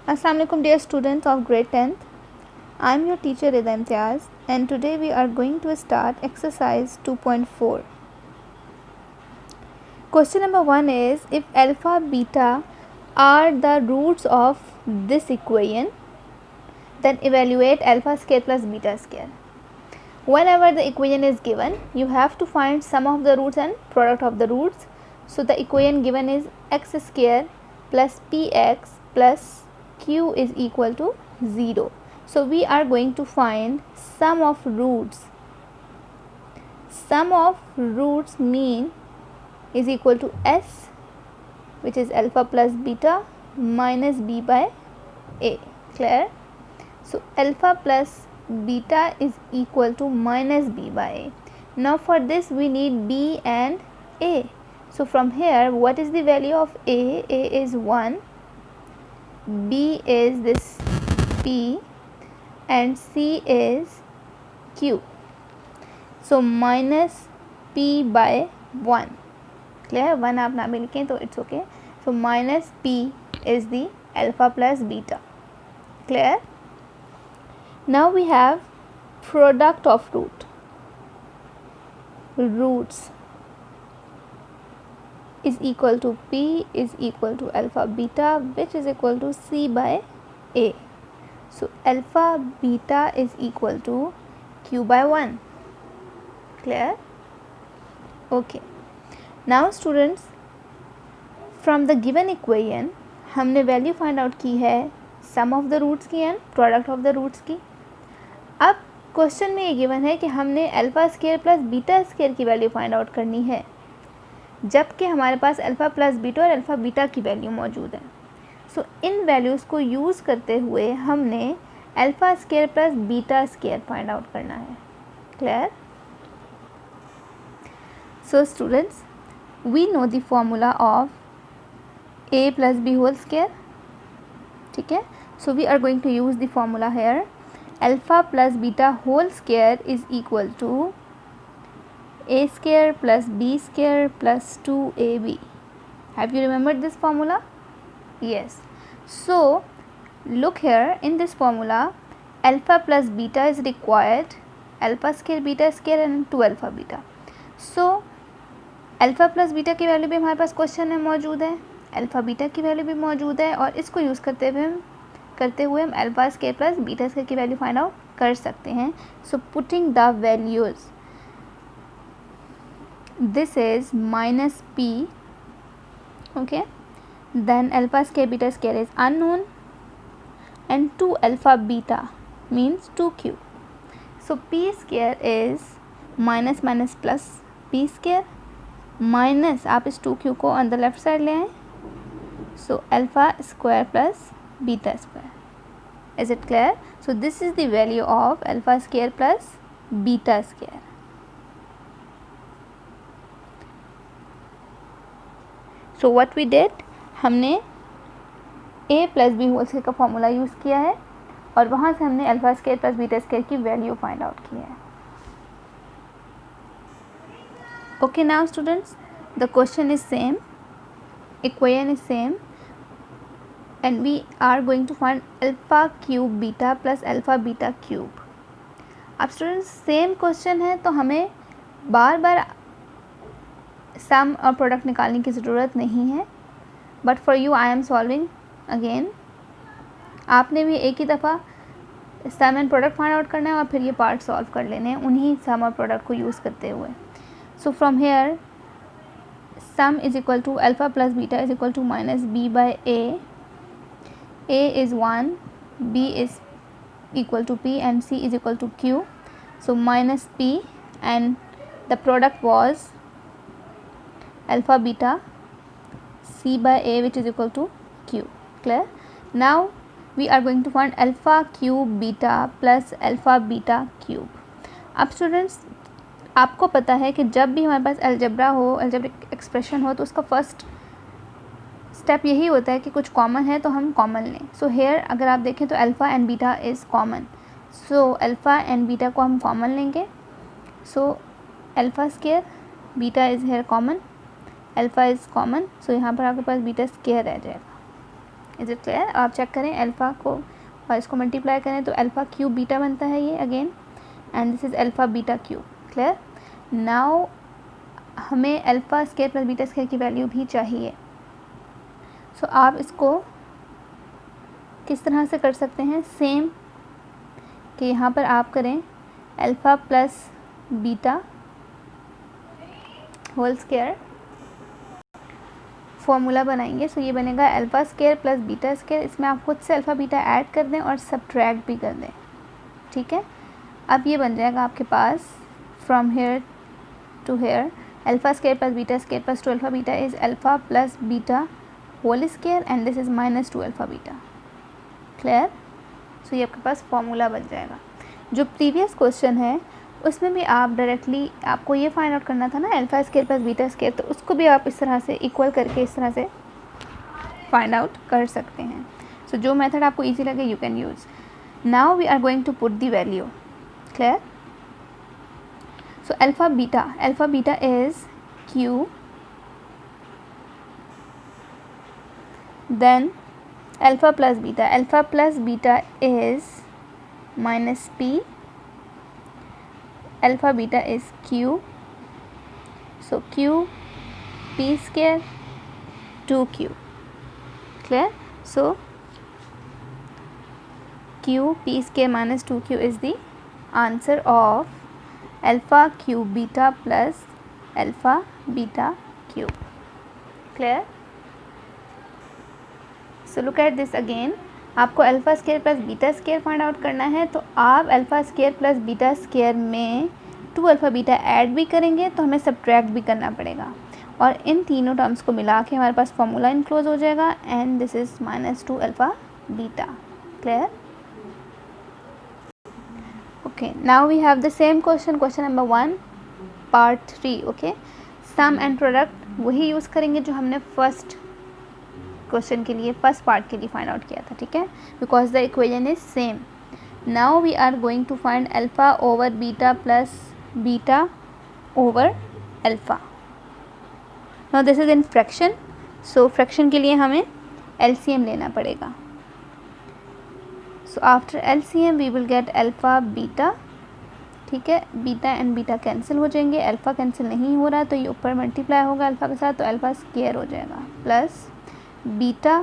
Assalamu alaikum dear students of grade 10th. I am your teacher Rida Imtiaz and today we are going to start exercise 2.4. Question number 1 is, if alpha beta are the roots of this equation, then evaluate alpha square plus beta square. Whenever the equation is given, you have to find sum of the roots and product of the roots. So the equation given is x square plus px plus q is equal to 0. So we are going to find sum of roots. Sum of roots mean is equal to s, which is alpha plus beta minus b by a. Clear? So alpha plus beta is equal to minus b by a. Now for this we need b and a. So from here, what is the value of a? A is 1, b is this p, and c is q. So minus p by 1. Clear? 1 आप ना भी लिखें तो it's okay. So minus p is the alpha plus beta. Clear? Now we have product of roots is equal to p is equal to alpha beta, which is equal to c by a. So alpha beta is equal to q by 1. Clear? Okay. Now students, from the given equation हमने value find out की है sum of the roots की and product of the roots की. अब question में ये given है कि हमने alpha square plus beta square की वैल्यू फाइंड आउट करनी है, जबकि हमारे पास अल्फ़ा प्लस बीटा और अल्फ़ा बीटा की वैल्यू मौजूद है. सो इन वैल्यूज़ को यूज़ करते हुए हमने alpha square plus beta square find out करना है. Clear? So students, we know the formula of a plus b whole square. ठीक है? So we are going to use the formula here. Alpha plus beta whole square is equal to a square plus b square plus 2ab. Have you remembered this formula? Yes. So look here, in this formula alpha plus beta is required, alpha square beta square and 2 alpha beta. So alpha plus beta की value भी हमारे पास question में मौजूद है, alpha beta की value भी मौजूद है, और इसको यूज़ करते हुए हम alpha square plus beta square की वैल्यू फाइंड आउट कर सकते हैं. So putting the values, this is minus P, okay, then alpha square beta square is unknown and 2 alpha beta means 2q. So P square is minus minus plus P square minus, आप इस 2q को on the left side ले आएँ. So alpha square plus beta square. Is it clear? So this is the value of alpha square plus beta square. So what we did, हमने a plus B whole square का formula use किया है और वहाँ से हमने alpha square plus beta square की value find out की है. Okay, now students, the question is same, equation is same, and we are going to find alpha cube beta plus alpha beta cube. अब students same question है तो हमें बार बार सम और product निकालने की ज़रूरत नहीं है, but for you I am solving again. आपने भी एक ही दफ़ा सम एंड प्रोडक्ट फाइंड आउट करना है और फिर ये पार्ट सॉल्व कर लेने हैं उन्हीं सम और प्रोडक्ट को यूज़ करते हुए. So from here, sum is equal to alpha plus beta is equal to minus b by a. A is 1, b is equal to p and c is equal to q. So minus p and the product was alpha beta c by a, which is equal to q. Clear? Now we are going to find alpha cube beta plus alpha beta cube. अब students, आपको पता है कि जब भी हमारे पास algebra हो, algebraic expression हो, तो उसका फर्स्ट स्टेप यही होता है कि कुछ कॉमन है तो हम कॉमन लें. सो हेयर अगर आप देखें तो alpha and beta is common. So alpha and beta को हम कॉमन लेंगे. So alpha square beta is here common, alpha is common. So यहाँ पर आपके पास बीटा स्केयर रह जाएगा. Is it clear? आप चेक करें अल्फ़ा को और इसको मल्टीप्लाई करें तो अल्फ़ा क्यूब बीटा बनता है ये again, and this is alpha beta cube. Clear? Now हमें alpha square plus beta square की वैल्यू भी चाहिए। सो आप इसको किस तरह से कर सकते हैं? सेम कि यहाँ पर आप करें alpha plus beta whole square, formula बनाएंगे। सो ये बनेगा alpha square plus beta square. इसमें आप खुद से अल्फ़ा बीटा ऐड कर दें और सब्ट्रैक्ट भी कर दें। ठीक है, अब ये बन जाएगा आपके पास from here to here alpha square plus beta square plus 2 alpha beta is alpha plus beta whole square and this is minus 2 alpha beta. Clear? So ये आपके पास फॉर्मूला बन जाएगा। जो प्रीवियस क्वेश्चन है उसमें भी आप डायरेक्टली आपको ये फाइंड आउट करना था ना alpha square plus beta square, तो उसको भी आप इस तरह से इक्वल करके इस तरह से फाइंड आउट कर सकते हैं। सो जो मेथड आपको इजी लगे you can use. Now we are going to put the value. Clear? So alpha beta is Q, then alpha plus beta is minus P, alpha beta is Q, so Q P square 2Q. Clear? So Q P square minus 2Q is the answer of alpha Q beta plus alpha beta Q. Clear? So look at this again. आपको alpha square plus beta square find out करना है, तो आप alpha square plus beta square में 2 alpha beta add भी करेंगे तो हमें सब्ट्रैक्ट भी करना पड़ेगा, और इन तीनों टर्म्स को मिला के हमारे पास फॉर्मूला इनक्लोज हो जाएगा and this is minus 2 alpha beta. Clear? Okay, now we have the same question number 1 part 3। Okay, sum and product वही यूज़ करेंगे जो हमने फर्स्ट क्वेश्चन के लिए फर्स्ट पार्ट के लिए फाइंड आउट किया था। ठीक है, because the equation is same. Now we are going to find alpha over beta plus beta over alpha. Now this is in fraction, so fraction के लिए हमें एलसीएम लेना पड़ेगा। So after LCM we will get alpha beta. ठीक है, beta and beta cancel हो जाएंगे, alpha cancel नहीं हो रहा तो ये ऊपर मल्टीप्लाई होगा अल्फ़ा के साथ, तो अल्फ़ा स्केयर हो जाएगा plus beta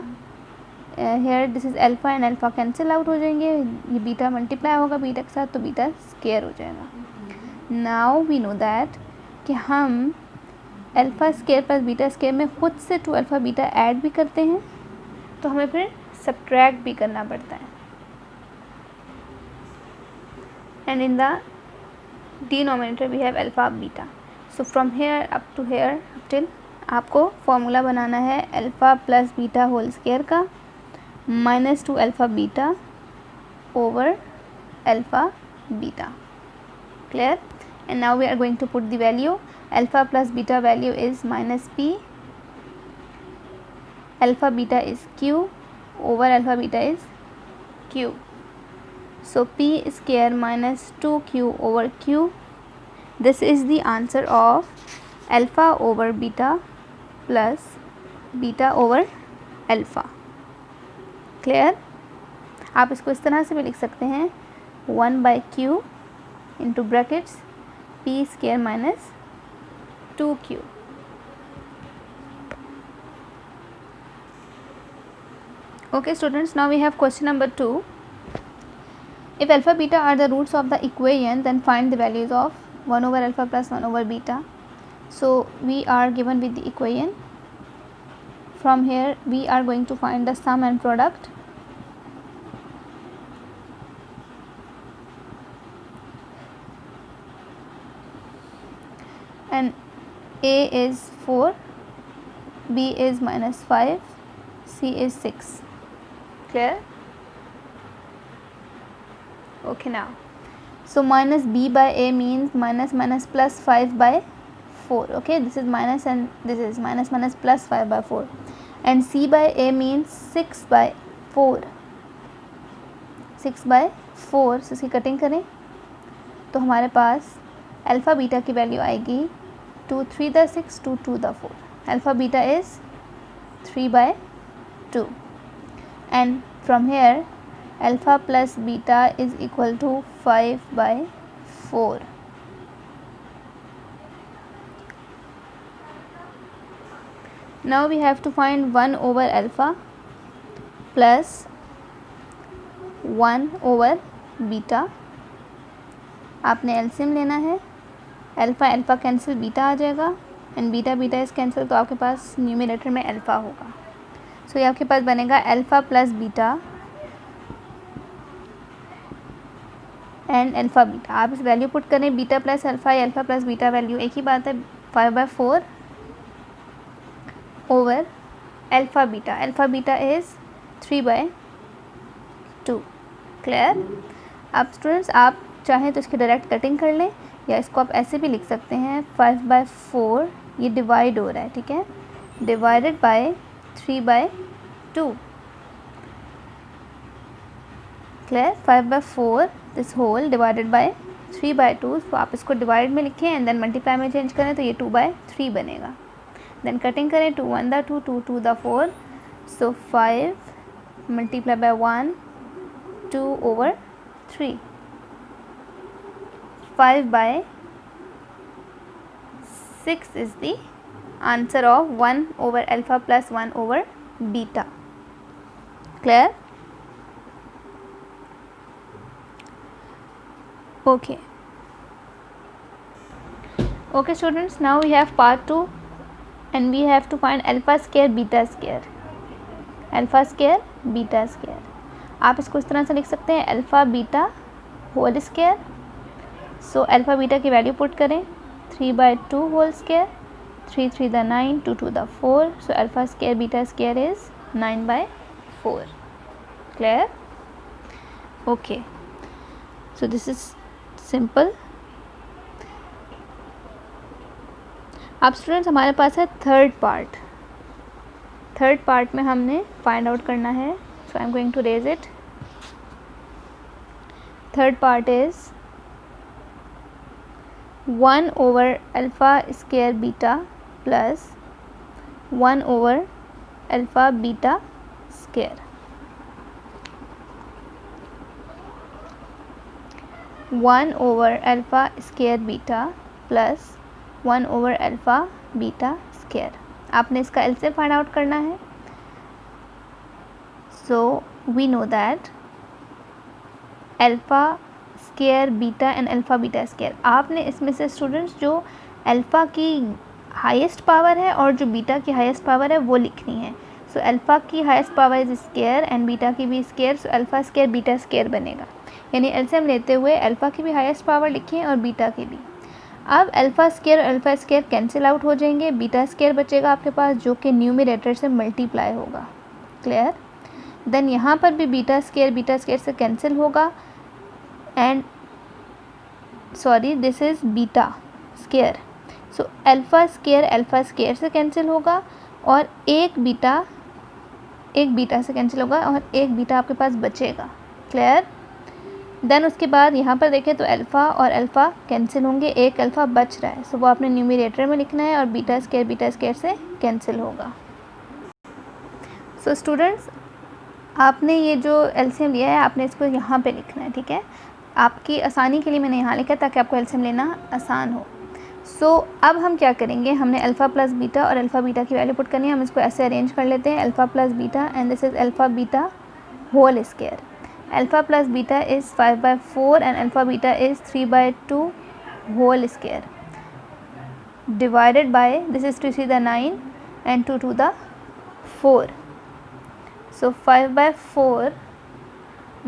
here this is alpha and alpha cancel out हो जाएंगे, ये बीटा मल्टीप्लाई होगा बीटा के साथ तो बीटा स्केयर हो जाएगा। नाउ वी नो दैट कि हम alpha square plus beta square में खुद से 2 अल्फ़ा बीटा ऐड भी करते हैं तो हमें फिर सब्ट्रैक्ट भी करना पड़ता है, and in the denominator we have alpha beta. So from here up to here up till आपको फॉर्मूला बनाना है alpha plus beta whole square का minus 2 alpha beta over alpha beta. Clear? And now we are going to put the value. Alpha plus beta value is minus P, alpha beta is Q over alpha beta is Q, so P square minus 2Q over Q. This is the answer of alpha over beta plus beta over alpha. Clear? आप इसको इस तरह से भी लिख सकते हैं 1 by Q into brackets P square minus 2Q. Okay students, now we have question number 2. If alpha beta are the roots of the equation, then find the values of 1 over alpha plus 1 over beta. So we are given with the equation. From here we are going to find the sum and product. And A is 4, B is minus 5, C is 6. Clear? Okay, now so minus B by A means minus minus plus 5 by 4. Okay, this is minus and this is minus minus plus 5 by 4, and C by A means 6 by 4. 6 by 4, so इसकी cutting करें तो हमारे पास alpha beta की value आएगी 2 3 the 6 2 2 the 4. Alpha beta is 3 by 2. and from here alpha plus beta is equal to 5/4. Now we have to find 1 over alpha plus 1 over beta. आपने LCM लेना है. अल्फ़ा अल्फ़ा कैंसिल, बीटा आ जाएगा and beta beta is cancel, तो आपके पास numerator में alpha होगा. सो ये आपके पास बनेगा alpha plus beta and alpha beta. आप इस वैल्यू पुट करें, बीटा प्लस अल्फ़ा या अल्फ़ा प्लस बीटा वैल्यू एक ही बात है. 5/4 over alpha beta is 3/2. Clear. अब स्टूडेंट्स आप चाहें तो इसकी डायरेक्ट कटिंग कर लें या इसको आप ऐसे भी लिख सकते हैं. 5/4 ये डिवाइड हो रहा है, ठीक है, divided by 3/2. Clear. 5/4 this whole divided by 3/2. तो आप इसको डिवाइड में लिखें एंड देन मल्टीप्लाई में चेंज करें तो ये 2/3 बनेगा. देन कटिंग करें, 2 1 2 2 2 4. सो 5 multiply by 1 2 over 3. 5/6 is the answer of 1 over alpha plus 1 over beta. Clear? Okay. Okay students, now we have part 2 and we have to find alpha square beta square. Alpha square beta square. आप इसको इस तरह से लिख सकते हैं, alpha beta whole square. So alpha beta की value put करें, 3/2 होल स्क्वायर, 3 3 द 9, 2 2 द 4. सो alpha square beta square is 9/4. Clear. Okay, so this is simple. अब स्टूडेंट्स हमारे पास है थर्ड पार्ट. थर्ड पार्ट में हमने फाइंड आउट करना है. So I am going to raise it. Third part is 1 over alpha square beta plus 1 over alpha beta square. 1 over alpha square beta plus 1 over alpha beta square. आपने इसका LCM find out करना है. So we know that alpha square beta and alpha beta square. आपने इसमें से students जो alpha की highest power है और जो बीटा की हाईएस्ट पावर है वो लिखनी है. सो अल्फ़ा की highest power is square and beta की भी square. So alpha square beta square बनेगा. यानी एलसीएम लेते हुए अल्फ़ा की भी हाईएस्ट पावर लिखें और बीटा की भी. अब अल्फ़ा स्क्वायर कैंसिल आउट हो जाएंगे. बीटा स्क्वायर बचेगा आपके पास जो कि न्यूमरेटर से मल्टीप्लाई होगा. क्लियर. देन यहाँ पर भी बीटा स्क्वायर से कैंसिल होगा and sorry this is beta square. So alpha square से कैंसिल होगा और एक बीटा से कैंसिल होगा और एक बीटा आपके पास बचेगा. क्लियर. देन उसके बाद यहाँ पर देखें तो अल्फ़ा और अल्फ़ा कैंसिल होंगे, एक अल्फ़ा बच रहा है. सो वो आपने न्यूमरेटर में लिखना है और बीटा स्क्वायर से कैंसिल होगा. सो स्टूडेंट्स आपने ये जो एलसीएम लिया है आपने इसको यहाँ पे लिखना है. ठीक है, आपकी आसानी के लिए मैंने यहाँ लिखा ताकि आपको एलसीएम लेना आसान हो. सो अब हम क्या करेंगे, हमने अल्फ़ा प्लस बीटा और अल्फ़ा बीटा की वैल्यू पुट करनी है. हम इसको ऐसे अरेंज कर लेते हैं, alpha plus beta and this is alpha beta whole square. Alpha plus beta is 5/4 and alpha beta is 3/2 whole square divided by this is 2 3 the 9 and 2 2 the 4. So 5/4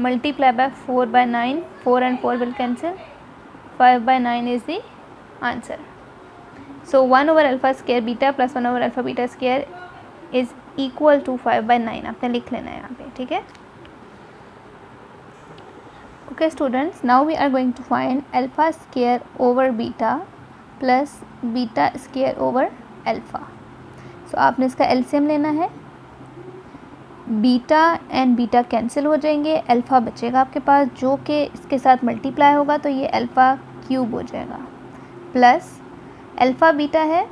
multiply by 4/9, 4 and 4 will cancel. 5/9 is the answer. So 1 over alpha square beta plus 1 over alpha beta square is equal to 5/9. आपने लिख लेना है यहाँ पे. ठीक है. Okay students, now we are going to find alpha square over beta plus beta square over alpha. So आपने इसका LCM लेना है. बीटा एंड बीटा कैंसिल हो जाएंगे, अल्फ़ा बचेगा आपके पास जो कि इसके साथ मल्टीप्लाई होगा तो ये अल्फ़ा क्यूब हो जाएगा. प्लस अल्फ़ा बीटा है,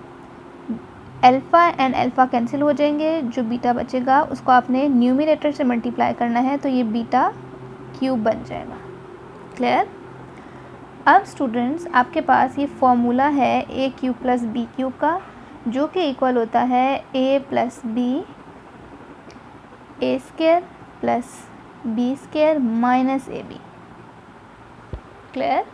अल्फ़ा एंड अल्फ़ा कैंसिल हो जाएंगे, जो बीटा बचेगा उसको आपने न्यूमरेटर से मल्टीप्लाई करना है, तो ये बीटा क्यूब बन जाएगा। क्लियर? अब स्टूडेंट्स आपके पास ये फॉर्मूला है A cube plus B cube का, जो कि इक्वल होता है A plus B A square plus B square minus A B. Clear?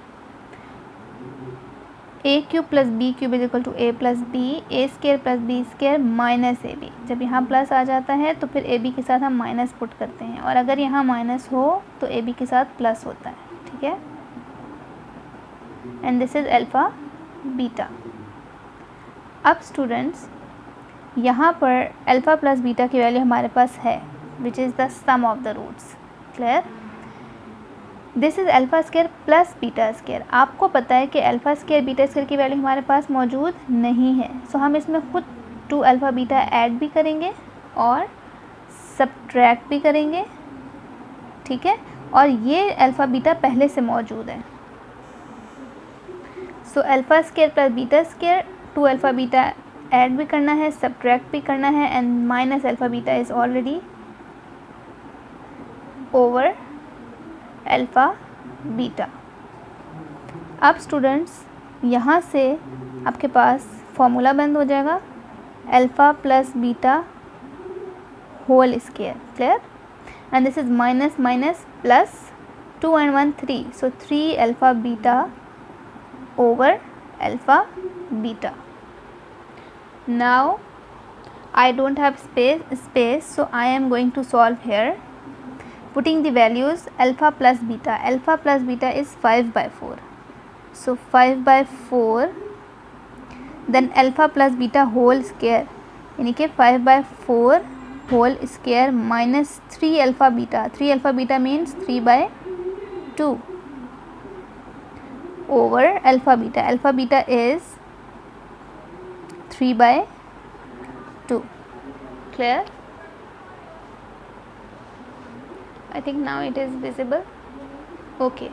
A cube plus B cube is equal to A plus B A square plus B square minus A B. जब यहाँ plus आ जाता है तो फिर A B के साथ हम minus put करते हैं, और अगर यहाँ माइनस हो तो ए बी के साथ प्लस होता है। ठीक है? And this is alpha beta. अब स्टूडेंट्स यहाँ पर अल्फ़ा प्लस बीटा की वैल्यू हमारे पास है, which is the sum of the roots. Clear? This is alpha square plus beta square. आपको पता है कि अल्फ़ा स्क्वायर बीटा स्क्वायर की वैल्यू हमारे पास मौजूद नहीं है, सो हम इसमें खुद 2 अल्फ़ा बीटा ऐड भी करेंगे और सब्ट्रैक्ट भी करेंगे। ठीक है? और ये अल्फ़ा बीटा पहले से मौजूद है, so alpha square plus beta square 2 alpha beta add भी करना है, सब्ट्रैक्ट भी करना है, and minus alpha beta is already over alpha beta. अब स्टूडेंट्स यहाँ से आपके पास फॉर्मूला बंद हो जाएगा, alpha plus beta whole square. Clear? And this is minus minus plus 2 and 1 3, so 3 alpha beta over alpha beta. Now I don't have space, so I am going to solve here, putting the values alpha plus beta. Alpha plus beta is 5/4, so 5/4, then alpha plus beta whole square, यानी कि 5/4 whole square minus 3 alpha beta. 3 alpha beta means 3/2 over alpha beta. Alpha beta is 3/2. Clear? I think now it is visible. Okay,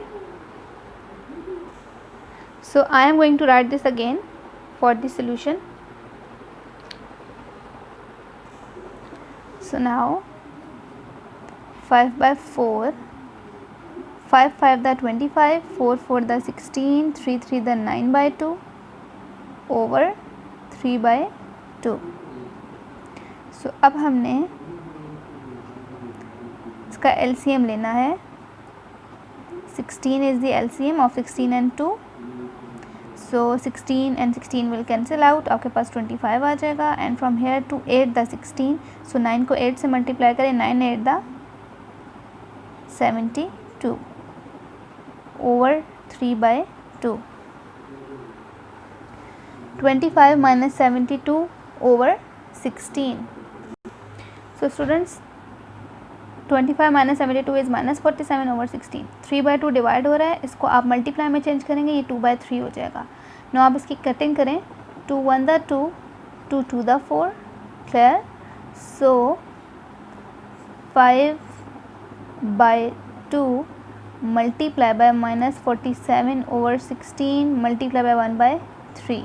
so I am going to write this again for the solution. So now 5/4, 5 5 the 25, 4 4 the 16, 3 3 the 9/2 over 3/2. So अब हमने इसका LCM लेना है. 16 is the LCM of 16 and 2. So 16 and 16 will cancel out. आपके पास 25 आ जाएगा. And from here to 8 the 16. So 9 को 8 से multiply करें. 9 8 the 72 over 3/2. 25 minus 72 over 16. So students, 25 minus 72 is minus 47 over 16. 3/2 divide हो रहा है, इसको आप मल्टीप्लाई में चेंज करेंगे, ये 2/3 हो जाएगा. नो आप इसकी कटिंग करें. 2 1 the 2, 2 2 the 4. Clear? So 5/2 multiply by minus 47 over 16 multiply by 1/3.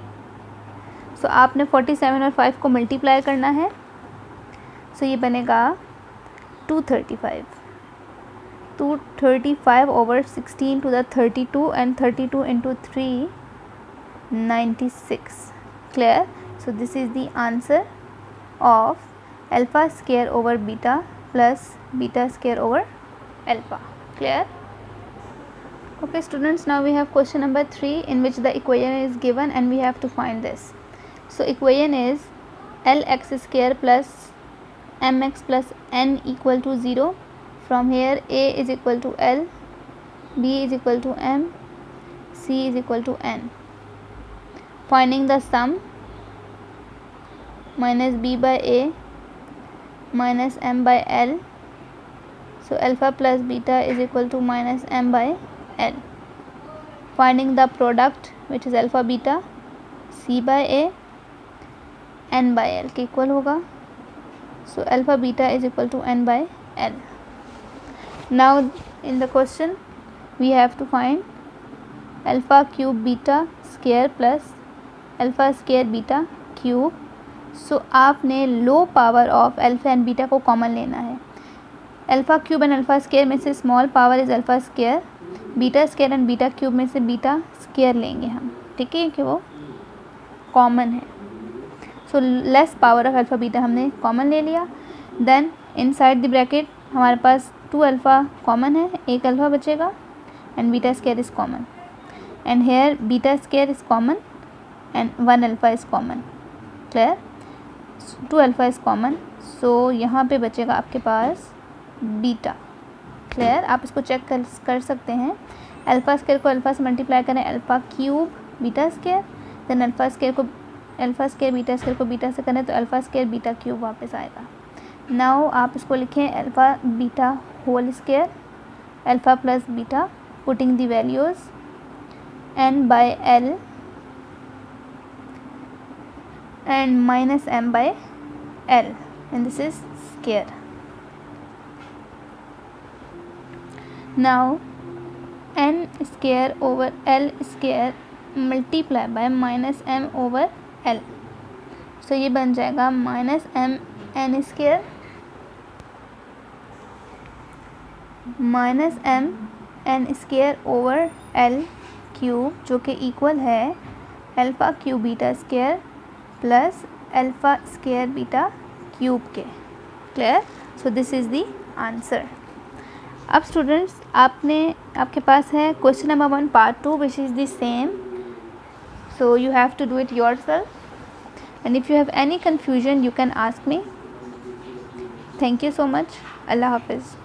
सो आपने 47 और 5 को मल्टीप्लाई करना है. सो ये बनेगा 235. 235 over 16 to the 32 and 32 into 3, 96. Clear? So this is the answer of alpha square over beta plus beta square over alpha. Clear? Okay students, now we have question number 3 in which the equation is given and we have to find this. So equation is lx square plus mx plus n equal to 0. From here a is equal to l, b is equal to m, c is equal to n. Finding the sum, minus b by a minus m by l. So alpha plus beta is equal to minus m by l. Finding the product, which is alpha beta, c by a, n by l के equal होगा. So alpha beta is equal to n by l. Now in the question we have to find alpha cube beta square plus alpha square beta cube. सो आपने low power of alpha and beta को common लेना है। Alpha cube and alpha square में से small power is alpha square, beta square and beta cube में से beta square लेंगे हम, ठीक है, कि वो कॉमन है। So less power of alpha beta हमने कॉमन ले लिया। देन इनसाइड द ब्रैकेट हमारे पास 2 अल्फ़ा कॉमन है, एक अल्फ़ा बचेगा and beta square is common, and here beta square is common and 1 alpha is common. Clear? 2 alpha is common, so यहाँ पे बचेगा आपके पास बीटा। क्लियर? आप इसको चेक कर सकते हैं। अल्फ़ा स्क्वायर को अल्फ़ा से मल्टीप्लाई करें, alpha cube beta square, then alpha square beta square को बीटा से करें तो अल्फ़ा स्क्वायर बीटा क्यूब वापस आएगा। नाउ आप इसको लिखें alpha beta whole square, alpha plus beta, putting the values n by l and minus m by l, and this is square. Now n square over l square multiply by minus m over l, so ये बन जाएगा minus m n square minus m n square over l cube, जो कि equal है alpha cube beta square plus alpha square beta cube के। Clear? So this is the answer. अब students आपके पास है question number 1 part 2 which is the same, so you have to do it yourself and if you have any confusion you can ask me. Thank you so much. अल्लाह हाफिज़।